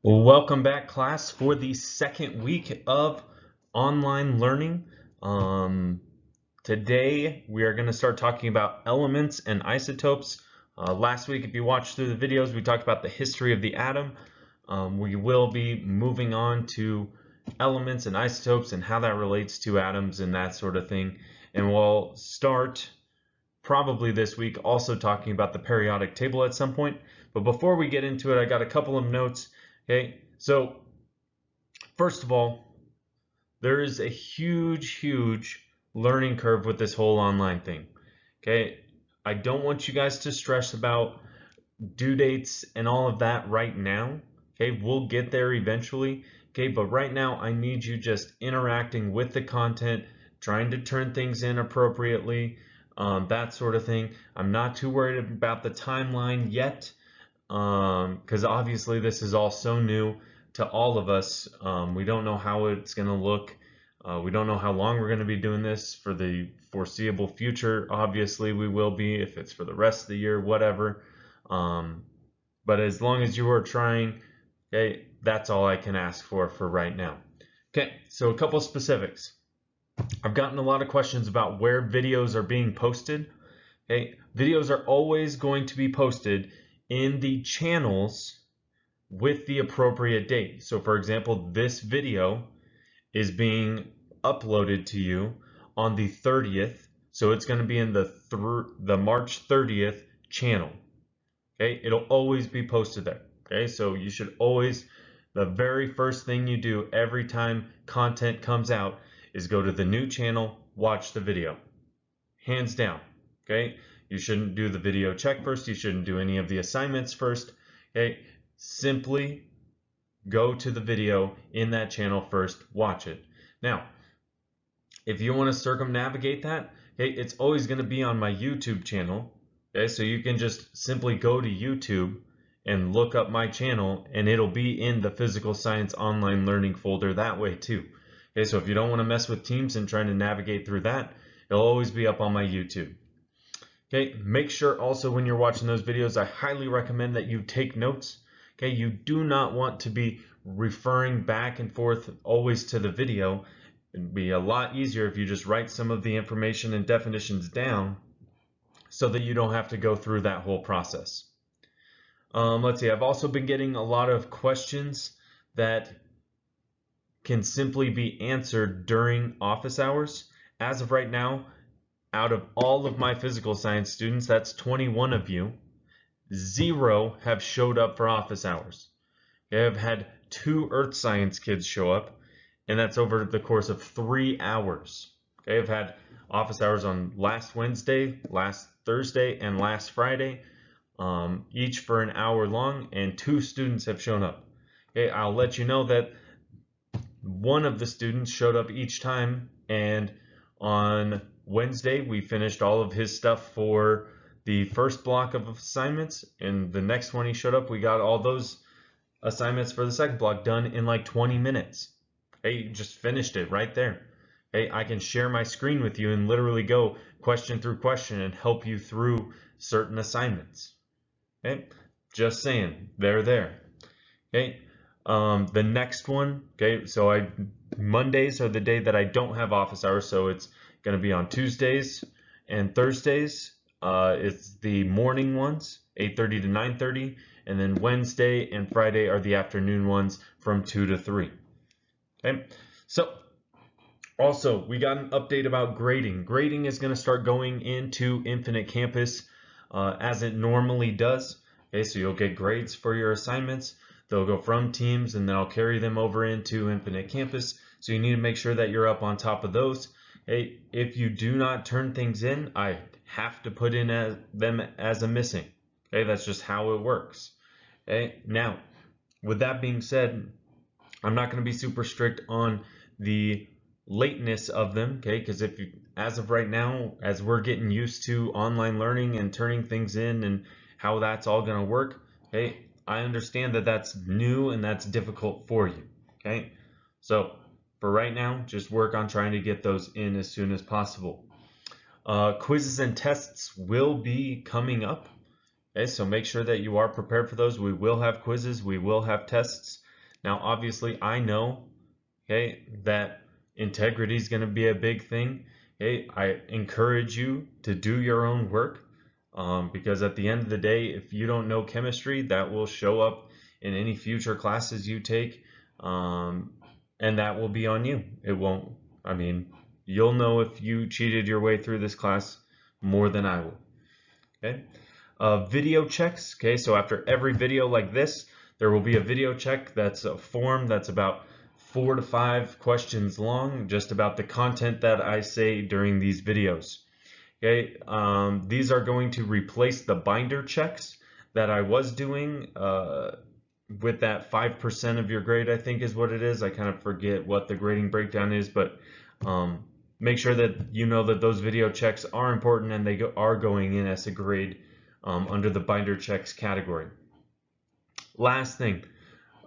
Welcome back, class, for the second week of online learning. Today, we are going to start talking about elements and isotopes. Last week, if you watched through the videos, we talked about the history of the atom. We will be moving on to elements and isotopes and how that relates to atoms and that sort of thing. And we'll start probably this week also talking about the periodic table at some point. But before we get into it, I got a couple of notes. Okay, so first of all, there is a huge learning curve with this whole online thing. Okay, I don't want you guys to stress about due dates and all of that right now. Okay, we'll get there eventually. Okay, but right now I need you just interacting with the content, trying to turn things in appropriately, that sort of thing. I'm not too worried about the timeline yet, because obviously this is all so new to all of us. We don't know how it's going to look. We don't know how long we're going to be doing this for the foreseeable future. Obviously, we will be if it's for the rest of the year, whatever. But as long as you are trying, okay, that's all I can ask for right now. Okay, so a couple specifics. I've gotten a lot of questions about where videos are being posted. Okay, videos are always going to be posted in the channels with the appropriate date. So for example, this video is being uploaded to you on the 30th. So it's going to be in the March 30th channel. Okay, it'll always be posted there. Okay, so you should always, the very first thing you do every time content comes out is go to the new channel, watch the video. Hands down. Okay, you shouldn't do the video check first. You shouldn't do any of the assignments first. Okay, simply go to the video in that channel first, watch it. Now, if you want to circumnavigate that, okay, it's always going to be on my YouTube channel. Okay, so you can just simply go to YouTube and look up my channel, and it'll be in the physical science online learning folder that way too. Okay, so if you don't want to mess with Teams and trying to navigate through that, it'll always be up on my YouTube. Okay, make sure also when you're watching those videos, I highly recommend that you take notes. Okay, you do not want to be referring back and forth always to the video. It'd be a lot easier if you just write some of the information and definitions down so that you don't have to go through that whole process. Let's see, I've also been getting a lot of questions that can simply be answered during office hours. As of right now, out of all of my physical science students, that's 21 of you, 0 have showed up for office hours. Okay, I've had 2 earth science kids show up, and that's over the course of 3 hours. Okay, I've had office hours on last Wednesday, last Thursday, and last Friday, each for an hour long, and 2 students have shown up. Okay, I'll let you know that one of the students showed up each time, and on Wednesday we finished all of his stuff for the first block of assignments, and the next one he showed up, we got all those assignments for the second block done in like 20 minutes. Hey, just finished it right there. Hey, I can share my screen with you and literally go question through question and help you through certain assignments. Okay, just saying, they're there. Okay, the next one, okay, so Mondays are the day that I don't have office hours, so it's going to be on Tuesdays and Thursdays. It's the morning ones, 8:30 to 9:30, and then Wednesday and Friday are the afternoon ones from 2 to 3. Okay, so also we got an update about grading. Grading is going to start going into Infinite Campus as it normally does. Okay, so you'll get grades for your assignments. They'll go from Teams, and then I'll carry them over into Infinite Campus. So you need to make sure that you're up on top of those. Hey, if you do not turn things in, I have to put in them as a missing. Okay, that's just how it works. Okay, now, with that being said, I'm not going to be super strict on the lateness of them, okay, because if you, as of right now, as we're getting used to online learning and turning things in and how that's all going to work, okay, I understand that that's new and that's difficult for you. Okay, so for right now, just work on trying to get those in as soon as possible. Quizzes and tests will be coming up. Okay, so make sure that you are prepared for those. We will have quizzes, we will have tests. Now, obviously, I know, okay, that integrity is going to be a big thing. Okay, I encourage you to do your own work, because at the end of the day, if you don't know chemistry, that will show up in any future classes you take, and that will be on you. It won't, I mean, you'll know if you cheated your way through this class more than I will. Okay. Video checks. Okay, so after every video like this, there will be a video check. That's a form that's about 4 to 5 questions long, just about the content that I say during these videos. Okay, these are going to replace the binder checks that I was doing with that 5% of your grade, I think is what it is. I kind of forget what the grading breakdown is, but make sure that you know that those video checks are important and they are going in as a grade under the binder checks category. Last thing,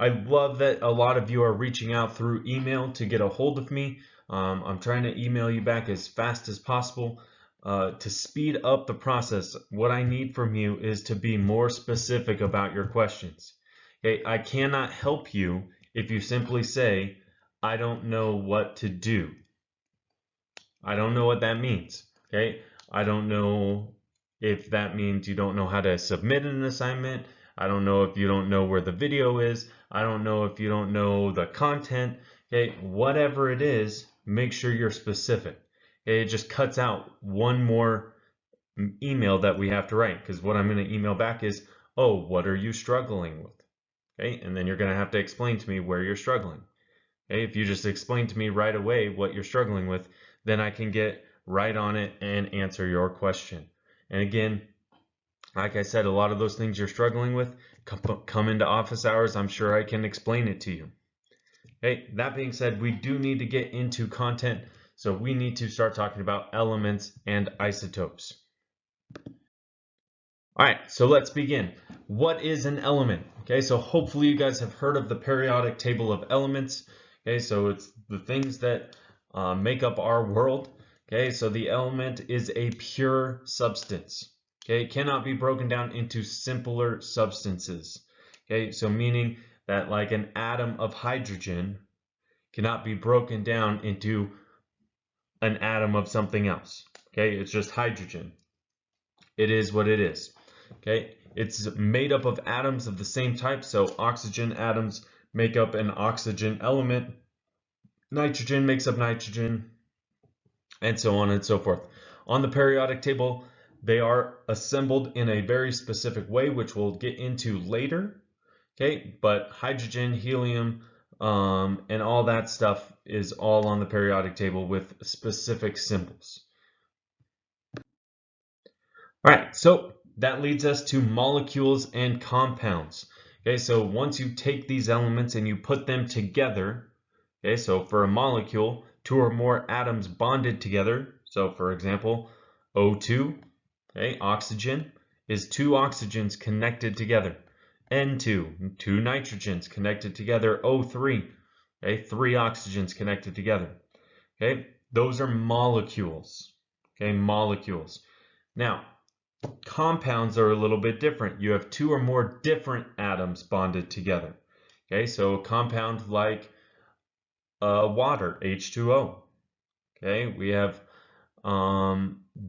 I love that a lot of you are reaching out through email to get a hold of me. I'm trying to email you back as fast as possible to speed up the process. What I need from you is to be more specific about your questions. Okay, I cannot help you if you simply say, I don't know what to do. I don't know what that means. Okay, I don't know if that means you don't know how to submit an assignment. I don't know if you don't know where the video is. I don't know if you don't know the content. Okay, whatever it is, make sure you're specific. Okay, it just cuts out one more email that we have to write, because what I'm going to email back is, oh, what are you struggling with? Okay, and then you're going to have to explain to me where you're struggling. Okay, if you just explain to me right away what you're struggling with, then I can get right on it and answer your question. And again, like I said, a lot of those things you're struggling with, come into office hours. I'm sure I can explain it to you. Okay, that being said, we do need to get into content. So we need to start talking about elements and isotopes. All right, so let's begin. What is an element? Okay, so hopefully you guys have heard of the periodic table of elements. Okay, so it's the things that make up our world. Okay, so the element is a pure substance. Okay, it cannot be broken down into simpler substances. Okay, so meaning that like an atom of hydrogen cannot be broken down into an atom of something else. Okay, it's just hydrogen. It is what it is. Okay, it's made up of atoms of the same type, so oxygen atoms make up an oxygen element, nitrogen makes up nitrogen, and so on and so forth. On the periodic table, they are assembled in a very specific way, which we'll get into later. Okay, but hydrogen, helium, and all that stuff is all on the periodic table with specific symbols. All right, so that leads us to molecules and compounds. Okay, so once you take these elements and you put them together, okay, so for a molecule, 2 or more atoms bonded together, so for example, O2, okay, oxygen, is 2 oxygens connected together. N2, 2 nitrogens connected together. O3, okay, 3 oxygens connected together. Okay, those are molecules. Okay, molecules. Now, compounds are a little bit different. You have 2 or more different atoms bonded together. Okay, so a compound like water, H2O. Okay, we have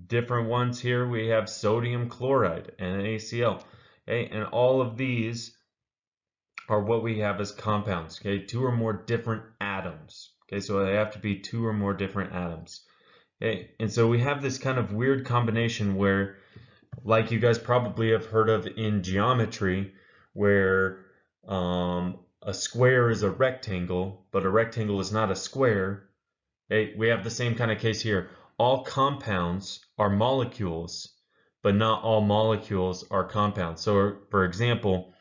different ones here. We have sodium chloride, NaCl. Okay, and all of these are what we have as compounds. Okay, 2 or more different atoms. Okay, so they have to be 2 or more different atoms. Okay, and so we have this kind of weird combination where, like you guys probably have heard of in geometry, where a square is a rectangle, but a rectangle is not a square. Okay, we have the same kind of case here. All compounds are molecules, but not all molecules are compounds. So for example,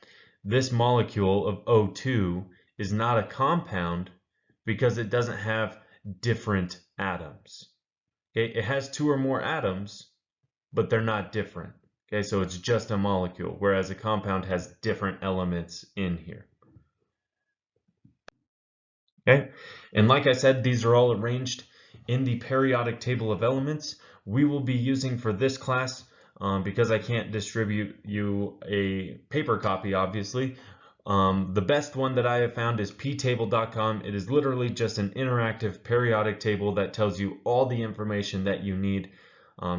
this molecule of O2 is not a compound because it doesn't have different atoms. Okay, it has 2 or more atoms, but they're not different. Okay, so it's just a molecule, whereas a compound has different elements in here. Okay, and like I said, these are all arranged in the periodic table of elements. We will be using for this class, because I can't distribute you a paper copy, obviously, The best one that I have found is ptable.com. It is literally just an interactive periodic table that tells you all the information that you need.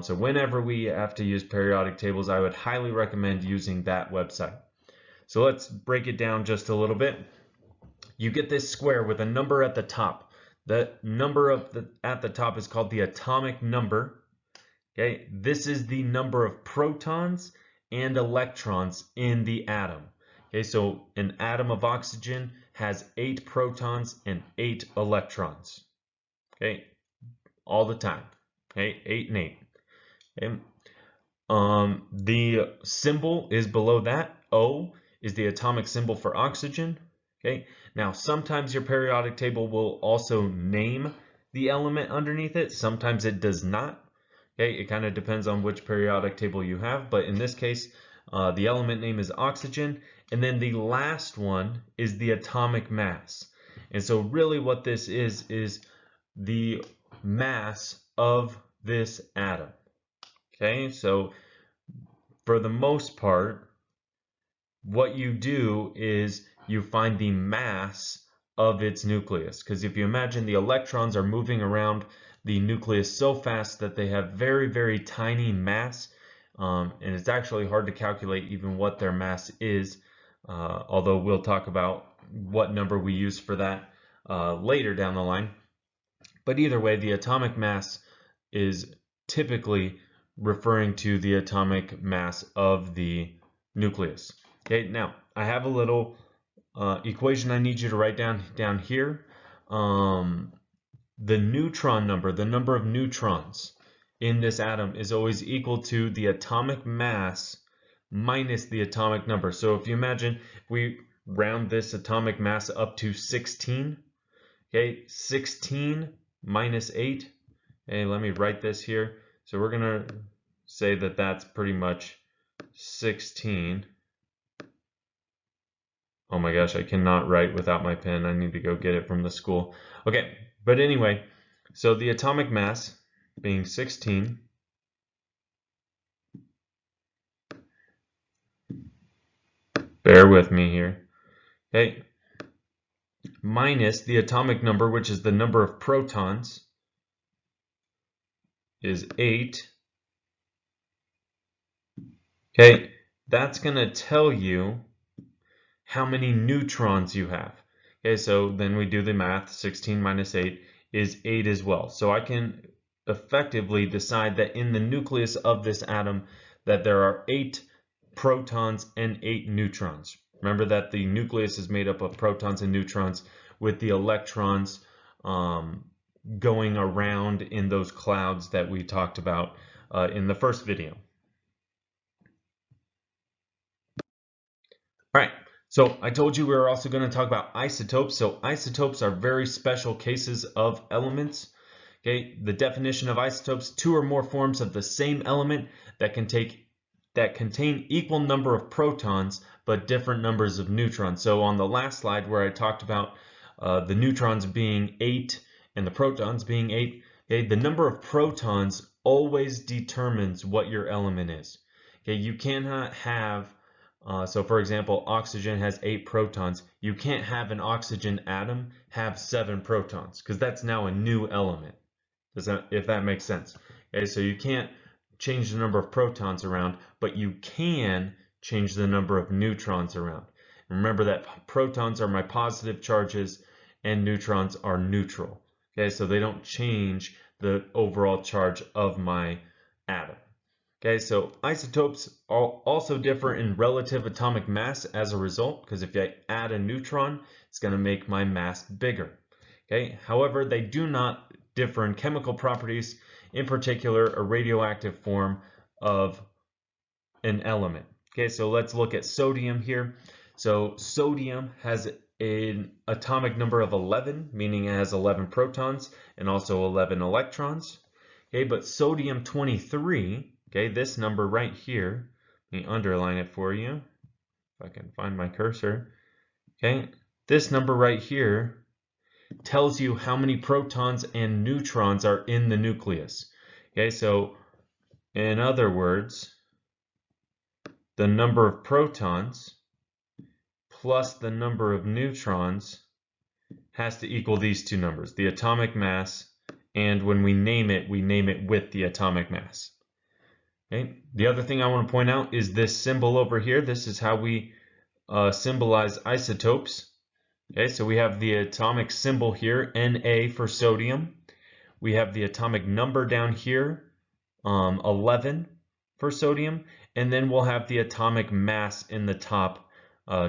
So whenever we have to use periodic tables, I would highly recommend using that website. So let's break it down just a little bit. You get this square with a number at the top. The number at the top is called the atomic number. Okay, this is the number of protons and electrons in the atom. Okay, so an atom of oxygen has 8 protons and 8 electrons. Okay, all the time. Okay, 8 and 8. Okay. The symbol is below that. O is the atomic symbol for oxygen. Okay. Now, sometimes your periodic table will also name the element underneath it. Sometimes it does not. Okay. It kind of depends on which periodic table you have, but in this case, the element name is oxygen, and then the last one is the atomic mass. And so really what this is the mass of this atom. Okay, so for the most part, what you do is you find the mass of its nucleus. Because if you imagine the electrons are moving around the nucleus so fast that they have very, very tiny mass, and it's actually hard to calculate even what their mass is, although we'll talk about what number we use for that later down the line. But either way, the atomic mass is typically referring to the atomic mass of the nucleus. Okay, now I have a little equation I need you to write down here. The neutron number, the number of neutrons in this atom, is always equal to the atomic mass minus the atomic number. So if you imagine, if we round this atomic mass up to 16, okay, 16 minus 8. Okay, let me write this here. So we're going to say that that's pretty much 16. Oh my gosh, I cannot write without my pen. I need to go get it from the school. Okay, but anyway, so the atomic mass being 16 bear with me here. Okay, minus the atomic number, which is the number of protons, is 8. Okay, that's going to tell you how many neutrons you have. Okay, so then we do the math. 16 minus 8 is 8 as well. So I can effectively decide that in the nucleus of this atom that there are 8 protons and 8 neutrons. Remember that the nucleus is made up of protons and neutrons, with the electrons going around in those clouds that we talked about in the first video. All right, so I told you we were also going to talk about isotopes. So isotopes are very special cases of elements. Okay, the definition of isotopes: 2 or more forms of the same element that contain equal number of protons but different numbers of neutrons. So on the last slide where I talked about the neutrons being 8 and the protons being 8, okay, the number of protons always determines what your element is. Okay, you cannot have so for example, oxygen has 8 protons. You can't have an oxygen atom have 7 protons, because that's now a new element. If that makes sense. Okay, so you can't change the number of protons around, but you can change the number of neutrons around. And remember that protons are my positive charges and neutrons are neutral. Okay, so they don't change the overall charge of my atom. Okay, so isotopes also differ in relative atomic mass as a result, because if I add a neutron, it's going to make my mass bigger. Okay, however, they do not differ in chemical properties, in particular a radioactive form of an element. Okay, so let's look at sodium here. So sodium has an atomic number of 11, meaning it has 11 protons and also 11 electrons. Okay, but sodium 23, okay, this number right here, let me underline it for you, if I can find my cursor. Okay, this number right here tells you how many protons and neutrons are in the nucleus. Okay, so in other words, the number of protons plus the number of neutrons has to equal these two numbers, the atomic mass, and when we name it with the atomic mass. Okay. The other thing I want to point out is this symbol over here. This is how we symbolize isotopes. Okay, so we have the atomic symbol here, Na for sodium. We have the atomic number down here, 11 for sodium, and then we'll have the atomic mass in the top,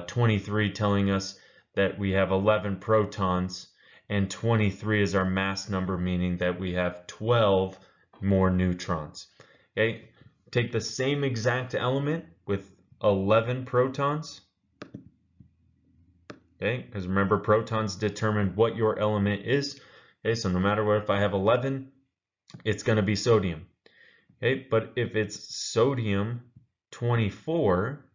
23, telling us that we have 11 protons, and 23 is our mass number, meaning that we have 12 more neutrons. Okay, take the same exact element with 11 protons. Okay, because remember, protons determine what your element is. Okay, so no matter what, if I have 11, it's going to be sodium. Okay, but if it's sodium 24,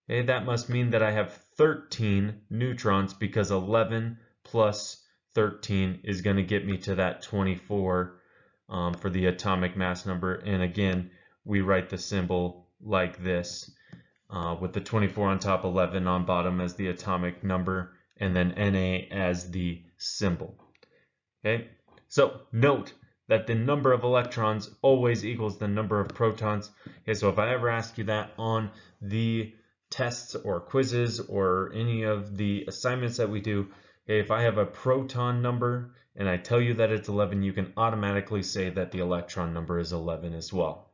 okay, that must mean that I have 13 neutrons, because 11 plus 13 is going to get me to that 24 for the atomic mass number. And again, we write the symbol like this, with the 24 on top, 11 on bottom as the atomic number, and then Na as the symbol. Okay, so note that the number of electrons always equals the number of protons. Okay, so if I ever ask you that on the tests or quizzes or any of the assignments that we do, okay, if I have a proton number and I tell you that it's 11, you can automatically say that the electron number is 11 as well.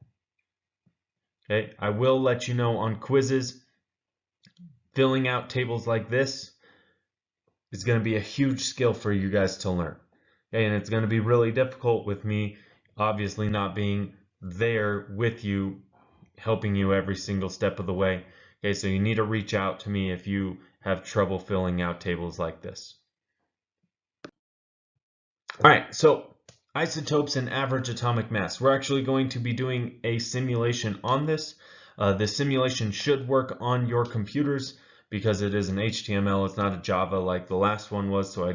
Okay, I will let you know on quizzes, filling out tables like this is going to be a huge skill for you guys to learn. Okay, and it's going to be really difficult with me obviously not being there with you, helping you every single step of the way. Okay, so you need to reach out to me if you have trouble filling out tables like this. All right, so isotopes and average atomic mass. We're actually going to be doing a simulation on this. The simulation should work on your computers because it is an HTML. It's not a Java like the last one was, so I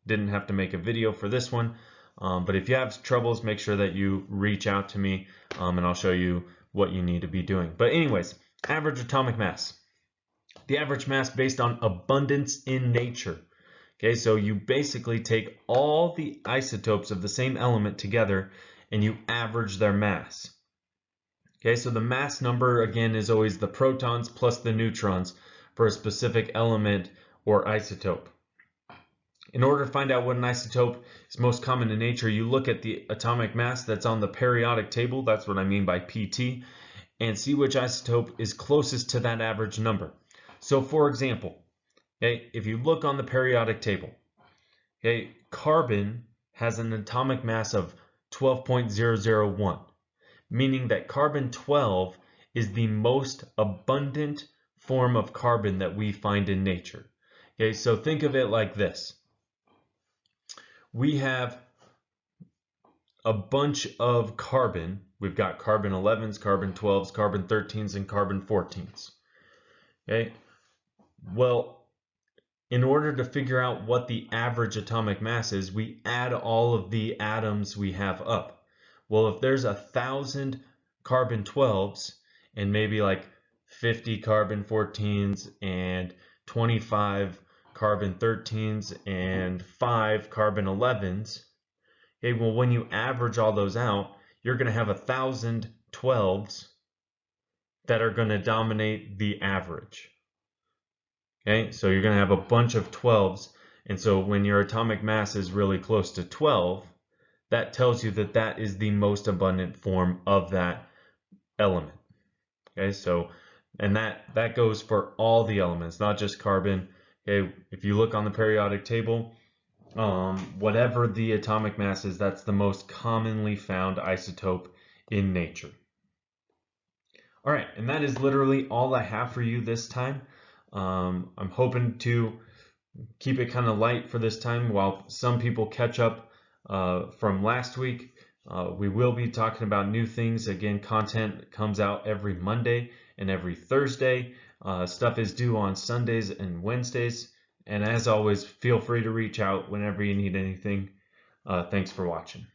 didn't have to make a video for this one. But if you have troubles, make sure that you reach out to me, and I'll show you what you need to be doing. But anyways, average atomic mass. The average mass based on abundance in nature. Okay, so you basically take all the isotopes of the same element together and you average their mass. Okay, so the mass number again is always the protons plus the neutrons for a specific element or isotope. In order to find out what an isotope is most common in nature, you look at the atomic mass that's on the periodic table, that's what I mean by PT, and see which isotope is closest to that average number. So for example, okay, if you look on the periodic table, okay, carbon has an atomic mass of 12.001, meaning that carbon 12 is the most abundant form of carbon that we find in nature. Okay, so think of it like this. We have a bunch of carbon. We've got carbon 11s, carbon 12s, carbon 13s, and carbon 14s. Okay, well, in order to figure out what the average atomic mass is, we add all of the atoms we have up. Well, if there's 1,000 carbon 12s and maybe like 50 carbon 14s and 25 carbon 13s and 5 carbon 11s, okay, well, when you average all those out, you're going to have 1,000 12s that are going to dominate the average. Okay, so you're going to have a bunch of 12s, and so when your atomic mass is really close to 12, that tells you that that is the most abundant form of that element. Okay, so, and that goes for all the elements, not just carbon. Okay, if you look on the periodic table, whatever the atomic mass is, that's the most commonly found isotope in nature. All right, and that is literally all I have for you this time. I'm hoping to keep it kind of light for this time while some people catch up from last week. We will be talking about new things. Again, content comes out every Monday and every Thursday. Stuff is due on Sundays and Wednesdays. And as always, feel free to reach out whenever you need anything. Thanks for watching.